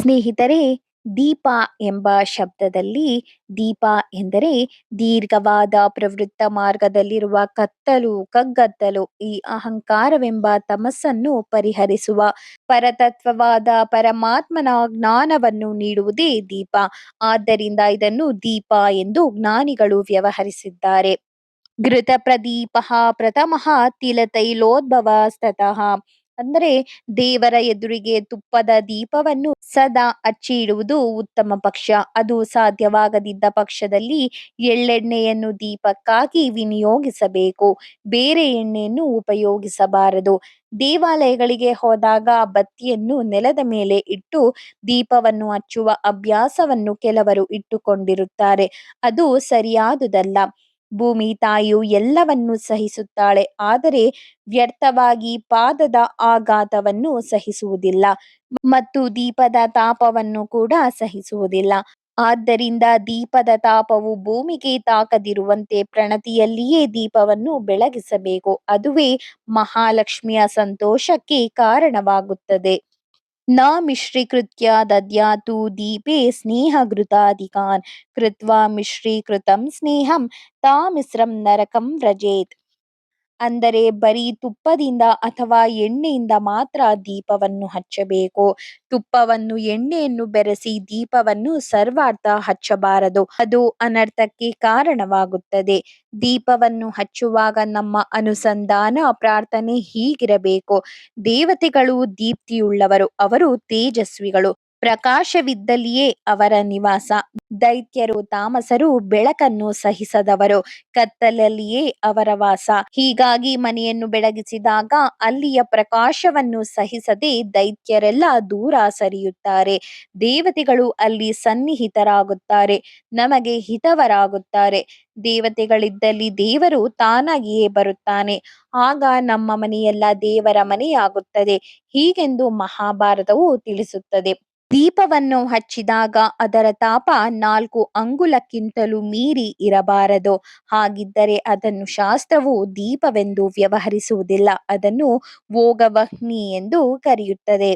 ಸ್ನೇಹಿತರೆ, ದೀಪ ಎಂಬ ಶಬ್ದದಲ್ಲಿ ದೀಪ ಎಂದರೆ ದೀರ್ಘವಾದ ಪ್ರವೃತ್ತ ಮಾರ್ಗದಲ್ಲಿರುವ ಕತ್ತಲು, ಕಗ್ಗತ್ತಲು, ಈ ಅಹಂಕಾರವೆಂಬ ತಮಸ್ಸನ್ನು ಪರಿಹರಿಸುವ ಪರತತ್ವವಾದ ಪರಮಾತ್ಮನ ಜ್ಞಾನವನ್ನು ನೀಡುವುದೇ ದೀಪ. ಆದ್ದರಿಂದ ಇದನ್ನು ದೀಪ ಎಂದು ಜ್ಞಾನಿಗಳು ವ್ಯವಹರಿಸಿದ್ದಾರೆ. ಘೃತಪ್ರದೀಪಃ ಪ್ರಥಮಃ ತಿಲತೈಲೋದ್ಭವಸ್ತತಃ. ಅಂದರೆ ದೇವರ ಎದುರಿಗೆ ತುಪ್ಪದ ದೀಪವನ್ನು ಸದಾ ಹಚ್ಚಿ ಇಡುವುದು ಉತ್ತಮ ಪಕ್ಷ. ಅದು ಸಾಧ್ಯವಾಗದಿದ್ದ ಪಕ್ಷದಲ್ಲಿ ಎಳ್ಳೆಣ್ಣೆಯನ್ನು ದೀಪಕ್ಕಾಗಿ ವಿನಿಯೋಗಿಸಬೇಕು. ಬೇರೆ ಎಣ್ಣೆಯನ್ನು ಉಪಯೋಗಿಸಬಾರದು. ದೇವಾಲಯಗಳಿಗೆ ಹೋದಾಗ ಬತ್ತಿಯನ್ನು ನೆಲದ ಮೇಲೆ ಇಟ್ಟು ದೀಪವನ್ನು ಹಚ್ಚುವ ಅಭ್ಯಾಸವನ್ನು ಕೆಲವರು ಇಟ್ಟುಕೊಂಡಿರುತ್ತಾರೆ. ಅದು ಸರಿಯಾದುದಲ್ಲ. ಭೂಮಿ ತಾಯಿಯು ಎಲ್ಲವನ್ನೂ ಸಹಿಸುತ್ತಾಳೆ, ಆದರೆ ವ್ಯರ್ಥವಾಗಿ ಪಾದದ ಆಘಾತವನ್ನು ಸಹಿಸುವುದಿಲ್ಲ ಮತ್ತು ದೀಪದ ತಾಪವನ್ನು ಕೂಡ ಸಹಿಸುವುದಿಲ್ಲ. ಆದ್ದರಿಂದ ದೀಪದ ತಾಪವು ಭೂಮಿಗೆ ತಾಕದಿರುವಂತೆ ಪ್ರಣತಿಯಲ್ಲಿಯೇ ದೀಪವನ್ನು ಬೆಳಗಿಸಬೇಕು. ಅದುವೇ ಮಹಾಲಕ್ಷ್ಮಿಯ ಸಂತೋಷಕ್ಕೆ ಕಾರಣವಾಗುತ್ತದೆ. ನ ಮಿಶ್ರೀಕೃತ್ಯ ದದ್ಯಾತು ದೀಪೆ ಸ್ನೇಹಘೃತಾಧಿಕಾನ್ ಕೃತ್ವಾ ಮಿಶ್ರೀಕೃತಂ ಸ್ನೇಹಂ ತಾಮಿಸ್ರಂ ನರಕಂ ವ್ರಜೇತ್. ಅಂದರೆ ಬರೀ ತುಪ್ಪದಿಂದ ಅಥವಾ ಎಣ್ಣೆಯಿಂದ ಮಾತ್ರ ದೀಪವನ್ನು ಹಚ್ಚಬೇಕು. ತುಪ್ಪವನ್ನು ಎಣ್ಣೆಯನ್ನು ಬೆರೆಸಿ ದೀಪವನ್ನು ಸರ್ವಾರ್ಥ ಹಚ್ಚಬಾರದು. ಅದು ಅನರ್ಥಕ್ಕೆ ಕಾರಣವಾಗುತ್ತದೆ. ದೀಪವನ್ನು ಹಚ್ಚುವಾಗ ನಮ್ಮ ಅನುಸಂಧಾನ ಪ್ರಾರ್ಥನೆ ಹೀಗಿರಬೇಕು: ದೇವತೆಗಳು ದೀಪ್ತಿಯುಳ್ಳವರು, ಅವರು ತೇಜಸ್ವಿಗಳು, ಪ್ರಕಾಶವಿದ್ದಲ್ಲಿಯೇ ಅವರ ನಿವಾಸ. ದೈತ್ಯರು ತಾಮಸರು ಬೆಳಕನ್ನು ಸಹಿಸದವರು, ಕತ್ತಲಲ್ಲಿಯೇ ಅವರ ವಾಸ. ಹೀಗಾಗಿ ಮನೆಯನ್ನು ಬೆಳಗಿಸಿದಾಗ ಅಲ್ಲಿಯ ಪ್ರಕಾಶವನ್ನು ಸಹಿಸದೆ ದೈತ್ಯರೆಲ್ಲ ದೂರ ಸರಿಯುತ್ತಾರೆ. ದೇವತೆಗಳು ಅಲ್ಲಿ ಸನ್ನಿಹಿತರಾಗುತ್ತಾರೆ, ನಮಗೆ ಹಿತವರಾಗುತ್ತಾರೆ. ದೇವತೆಗಳಿದ್ದಲ್ಲಿ ದೇವರು ತಾನಾಗಿಯೇ ಬರುತ್ತಾನೆ. ಆಗ ನಮ್ಮ ಮನೆಯೆಲ್ಲ ದೇವರ ಮನೆಯಾಗುತ್ತದೆ. ಹೀಗೆಂದು ಮಹಾಭಾರತವು ತಿಳಿಸುತ್ತದೆ. ದೀಪವನ್ನು ಹಚ್ಚಿದಾಗ ಅದರ ತಾಪ 4 ಅಂಗುಲಕ್ಕಿಂತಲೂ ಮೀರಿ ಇರಬಾರದು. ಹಾಗಿದ್ದರೆ ಅದನ್ನು ಶಾಸ್ತ್ರವು ದೀಪವೆಂದು ವ್ಯವಹರಿಸುವುದಿಲ್ಲ, ಅದನ್ನು ಭೋಗವಹ್ನಿ ಎಂದು ಕರೆಯುತ್ತದೆ.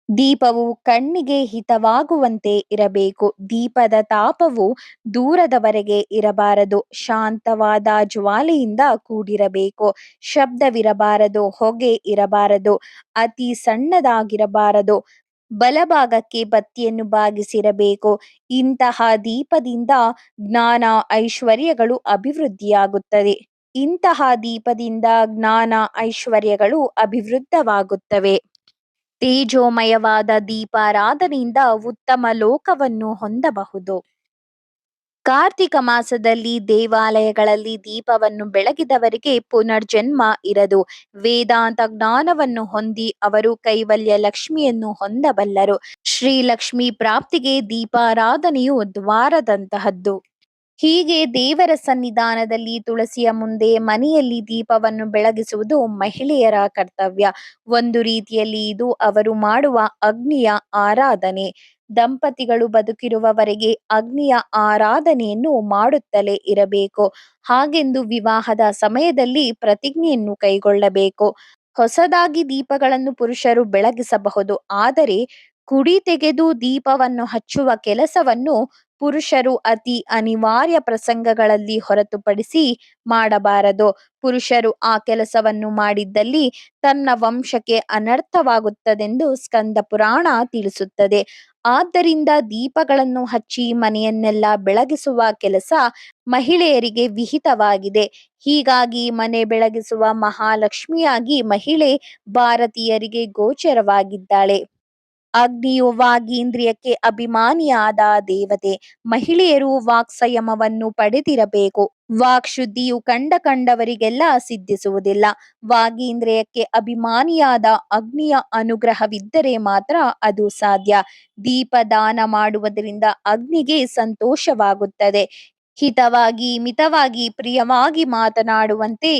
ದೀಪವು ಕಣ್ಣಿಗೆ ಹಿತವಾಗುವಂತೆ ಇರಬೇಕು. ದೀಪದ ತಾಪವು ದೂರದವರೆಗೆ ಇರಬಾರದು. ಶಾಂತವಾದ ಜ್ವಾಲೆಯಿಂದ ಕೂಡಿರಬೇಕು. ಶಬ್ದವಿರಬಾರದು, ಹೊಗೆ ಇರಬಾರದು, ಅತಿ ಸಣ್ಣದಾಗಿರಬಾರದು. ಬಲಭಾಗಕ್ಕೆ ಬತ್ತಿಯನ್ನು ಬಾಗಿಸಿರಬೇಕು. ಇಂತಹ ದೀಪದಿಂದ ಜ್ಞಾನ ಐಶ್ವರ್ಯಗಳು ಅಭಿವೃದ್ಧಿಯಾಗುತ್ತದೆ. ಇಂತಹ ದೀಪದಿಂದ ಜ್ಞಾನ ಐಶ್ವರ್ಯಗಳು ಅಭಿವೃದ್ಧವಾಗುತ್ತವೆ. ತೇಜೋಮಯವಾದ ದೀಪಾರಾಧನೆಯಿಂದ ಉತ್ತಮ ಲೋಕವನ್ನು ಹೊಂದಬಹುದು. ಕಾರ್ತಿಕ ಮಾಸದಲ್ಲಿ ದೇವಾಲಯಗಳಲ್ಲಿ ದೀಪವನ್ನು ಬೆಳಗಿದವರಿಗೆ ಪುನರ್ಜನ್ಮ ಇರದು. ವೇದಾಂತ ಜ್ಞಾನವನ್ನು ಹೊಂದಿ ಅವರು ಕೈವಲ್ಯ ಲಕ್ಷ್ಮಿಯನ್ನು ಹೊಂದಬಲ್ಲರು. ಶ್ರೀಲಕ್ಷ್ಮಿ ಪ್ರಾಪ್ತಿಗೆ ದೀಪಾರಾಧನೆಯು ದ್ವಾರದಂತಹದ್ದು. ಹೀಗೆ ದೇವರ ಸನ್ನಿಧಾನದಲ್ಲಿ ತುಳಸಿಯ ಮುಂದೆ ಮನೆಯಲ್ಲಿ ದೀಪವನ್ನು ಬೆಳಗಿಸುವುದು ಮಹಿಳೆಯರ ಕರ್ತವ್ಯ. ಒಂದು ರೀತಿಯಲ್ಲಿ ಇದು ಅವರು ಮಾಡುವ ಅಗ್ನಿಯ ಆರಾಧನೆ. ದಂಪತಿಗಳು ಬದುಕಿರುವವರೆಗೆ ಅಗ್ನಿಯ ಆರಾಧನೆಯನ್ನು ಮಾಡುತ್ತಲೇ ಇರಬೇಕು. ಹಾಗೆಂದು ವಿವಾಹದ ಸಮಯದಲ್ಲಿ ಪ್ರತಿಜ್ಞೆಯನ್ನು ಕೈಗೊಳ್ಳಬೇಕು. ಹೊಸದಾಗಿ ದೀಪಗಳನ್ನು ಪುರುಷರು ಬೆಳಗಿಸಬಹುದು, ಆದರೆ ಕುಡಿ ತೆಗೆದು ದೀಪವನ್ನು ಹಚ್ಚುವ ಕೆಲಸವನ್ನು ಪುರುಷರು ಅತಿ ಅನಿವಾರ್ಯ ಪ್ರಸಂಗಗಳಲ್ಲಿ ಹೊರತುಪಡಿಸಿ ಮಾಡಬಾರದು. ಪುರುಷರು ಆ ಕೆಲಸವನ್ನು ಮಾಡಿದ್ದಲ್ಲಿ ತನ್ನ ವಂಶಕ್ಕೆ ಅನರ್ಥವಾಗುತ್ತದೆಂದು ಸ್ಕಂದ ಪುರಾಣ ತಿಳಿಸುತ್ತದೆ. ಆದ್ದರಿಂದ ದೀಪಗಳನ್ನು ಹಚ್ಚಿ ಮನೆಯನ್ನೆಲ್ಲ ಬೆಳಗಿಸುವ ಕೆಲಸ ಮಹಿಳೆಯರಿಗೆ ವಿಹಿತವಾಗಿದೆ. ಹೀಗಾಗಿ ಮನೆ ಬೆಳಗಿಸುವ ಮಹಾಲಕ್ಷ್ಮಿಯಾಗಿ ಮಹಿಳೆ ಭಾರತೀಯರಿಗೆ ಗೋಚರವಾಗಿದ್ದಾಳೆ. ಅಗ್ನಿಯು ವಾಗೀಂದ್ರಿಯಕ್ಕೆ ಅಭಿಮಾನಿಯಾದ ದೇವತೆ. ಮಹಿಳೆಯರು ವಾಕ್ಸಂಯಮವನ್ನು ಪಡೆದಿರಬೇಕು. ವಾಕ್ಶುದ್ಧಿಯು ಕಂಡವರಿಗೆಲ್ಲ ಸಿದ್ಧಿಸುವುದಿಲ್ಲ. ವಾಗೀಂದ್ರಿಯಕ್ಕೆ ಅಭಿಮಾನಿಯಾದ ಅಗ್ನಿಯ ಅನುಗ್ರಹವಿದ್ದರೆ ಮಾತ್ರ ಅದು ಸಾಧ್ಯ. ದೀಪದಾನ ಮಾಡುವುದರಿಂದ ಅಗ್ನಿಗೆ ಸಂತೋಷವಾಗುತ್ತದೆ. ಹಿತವಾಗಿ, ಮಿತವಾಗಿ, ಪ್ರಿಯವಾಗಿ ಮಾತನಾಡುವಂತೆ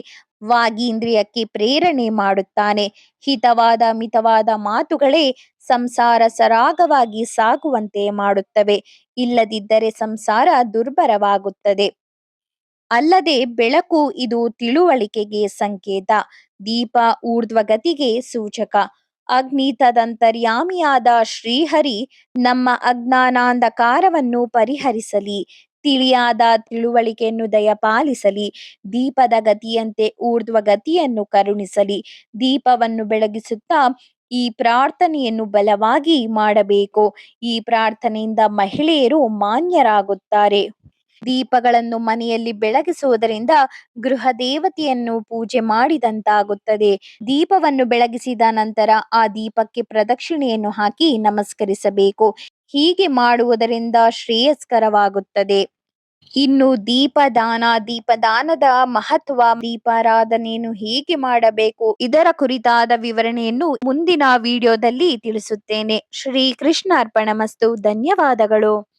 ವಾಗೀಂದ್ರಿಯಕ್ಕೆ ಪ್ರೇರಣೆ ಮಾಡುತ್ತಾನೆ. ಹಿತವಾದ ಮಿತವಾದ ಮಾತುಗಳೇ ಸಂಸಾರ ಸರಾಗವಾಗಿ ಸಾಗುವಂತೆ ಮಾಡುತ್ತವೆ. ಇಲ್ಲದಿದ್ದರೆ ಸಂಸಾರ ದುರ್ಭರವಾಗುತ್ತದೆ. ಅಲ್ಲದೆ ಬೆಳಕು ಇದು ತಿಳುವಳಿಕೆಗೆ ಸಂಕೇತ. ದೀಪ ಊರ್ಧ್ವಗತಿಗೆ ಸೂಚಕ. ಅಗ್ನಿ ತದಂತರ್ಯಾಮಿಯಾದ ಶ್ರೀಹರಿ ನಮ್ಮ ಅಜ್ಞಾನಾಂಧಕಾರವನ್ನು ಪರಿಹರಿಸಲಿ, ತಿಳಿಯಾದ ತಿಳುವಳಿಕೆಯನ್ನು ದಯಪಾಲಿಸಲಿ, ದೀಪದ ಗತಿಯಂತೆ ಊರ್ಧ್ವ ಗತಿಯನ್ನು ಕರುಣಿಸಲಿ. ದೀಪವನ್ನು ಬೆಳಗಿಸುತ್ತಾ ಈ ಪ್ರಾರ್ಥನೆಯನ್ನು ಬಲವಾಗಿ ಮಾಡಬೇಕು. ಈ ಪ್ರಾರ್ಥನೆಯಿಂದ ಮಹಿಳೆಯರು ಮಾನ್ಯರಾಗುತ್ತಾರೆ. ದೀಪಗಳನ್ನು ಮನೆಯಲ್ಲಿ ಬೆಳಗಿಸುವುದರಿಂದ ಗೃಹ ದೇವತೆಯನ್ನು ಪೂಜೆ ಮಾಡಿದಂತಾಗುತ್ತದೆ. ದೀಪವನ್ನು ಬೆಳಗಿಸಿದ ನಂತರ ಆ ದೀಪಕ್ಕೆ ಪ್ರದಕ್ಷಿಣೆಯನ್ನು ಹಾಕಿ ನಮಸ್ಕರಿಸಬೇಕು. ಹೀಗೆ ಮಾಡುವುದರಿಂದ ಶ್ರೇಯಸ್ಕರವಾಗುತ್ತದೆ. ಇನ್ನು ದೀಪದಾನದ ಮಹತ್ವ, ದೀಪಾರಾಧನೆಯನ್ನು ಹೇಗೆ ಮಾಡಬೇಕು, ಇದರ ಕುರಿತಾದ ವಿವರಣೆಯನ್ನು ಮುಂದಿನ ವಿಡಿಯೋದಲ್ಲಿ ತಿಳಿಸುತ್ತೇನೆ. ಶ್ರೀ ಕೃಷ್ಣ ಅರ್ಪಣಮಸ್ತು. ಧನ್ಯವಾದಗಳು.